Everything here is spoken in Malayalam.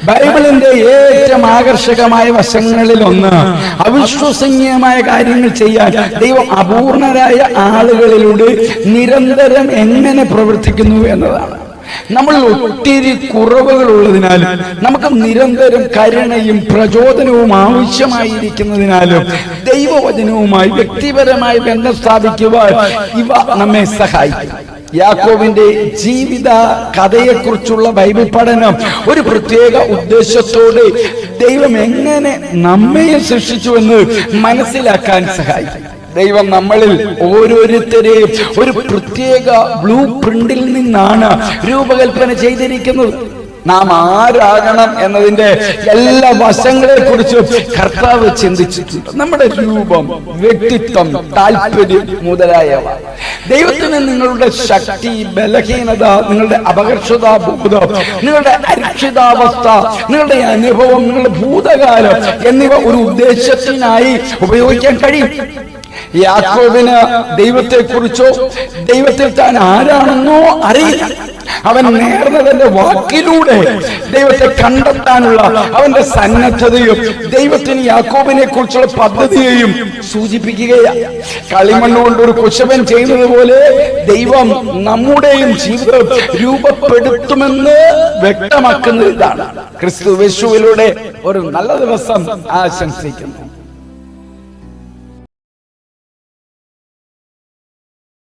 ബൈബിളിന്റെ ഏറ്റവും ആകർഷകമായ വശങ്ങളിൽ ഒന്ന് അവിശ്വസനീയമായ കാര്യങ്ങൾ ചെയ്യാൻ ദൈവം അപൂർണരായ ആളുകളിലൂടെ നിരന്തരം എങ്ങനെ പ്രവർത്തിക്കുന്നു എന്നതാണ്. നമ്മൾ ഒത്തിരി കുറവുകൾ ഉള്ളതിനാലും നമുക്ക് നിരന്തരം കരുണയും പ്രചോദനവും ആവശ്യമായിരിക്കുന്നതിനാലും ദൈവവചനവുമായി വ്യക്തിപരമായി ബന്ധം സ്ഥാപിക്കുവാൻ ഇവ നമ്മെ സഹായിക്കും. യാക്കോബിന്റെ ജീവിത കഥയെക്കുറിച്ചുള്ള ബൈബിൾ പഠനം ഒരു പ്രത്യേക ഉദ്ദേശത്തോടെ ദൈവം എങ്ങനെ നമ്മെ സൃഷ്ടിച്ചുവെന്ന് മനസ്സിലാക്കാൻ സഹായിക്കും. ദൈവം നമ്മളിൽ ഓരോരുത്തരെയും ഒരു പ്രത്യേക ബ്ലൂ പ്രിന്റിൽ നിന്നാണ് രൂപകൽപ്പന ചെയ്തിരിക്കുന്നത്. നാം ആരാകണം എന്നതിന്റെ എല്ലാ വശങ്ങളെ കുറിച്ചും കർത്താവ് ചിന്തിച്ചിട്ടുണ്ട്. നമ്മുടെ രൂപം, വ്യക്തിത്വം, താല്പര്യം മുതലായവ. ദൈവത്തിന് നിങ്ങളുടെ ശക്തി, ബലഹീനത, നിങ്ങളുടെ അപകർഷതാബോധം, നിങ്ങളുടെ അരക്ഷിതാവസ്ഥ, നിങ്ങളുടെ അനുഭവം, നിങ്ങളുടെ ഭൂതകാലം എന്നിവ ഒരു ഉദ്ദേശത്തിനായി ഉപയോഗിക്കാൻ കഴിയും. യാക്കോബിന് ദൈവത്തെക്കുറിച്ചോ ദൈവത്തിൽ താൻ ആരാണെന്നോ അറിയില്ല. അവൻ നേർന്നതിന്റെ വാക്കിലൂടെ ദൈവത്തെ കണ്ടെത്താനുള്ള അവന്റെ സന്നദ്ധതയും ദൈവത്തിന് യാക്കോബിനെ കുറിച്ചുള്ള പദ്ധതിയെയും സൂചിപ്പിക്കുകയാണ്. കളിമണ്ണ് കൊണ്ട് ഒരു കുശവൻ ചെയ്യുന്നത് പോലെ ദൈവം നമ്മുടെയും ജീവിതം രൂപപ്പെടുത്തുമെന്ന് വ്യക്തമാക്കുന്ന ഇതാണ്. ക്രിസ്തു യേശുവിലൂടെ ഒരു നല്ല ദിവസം ആശംസിക്കുന്നു.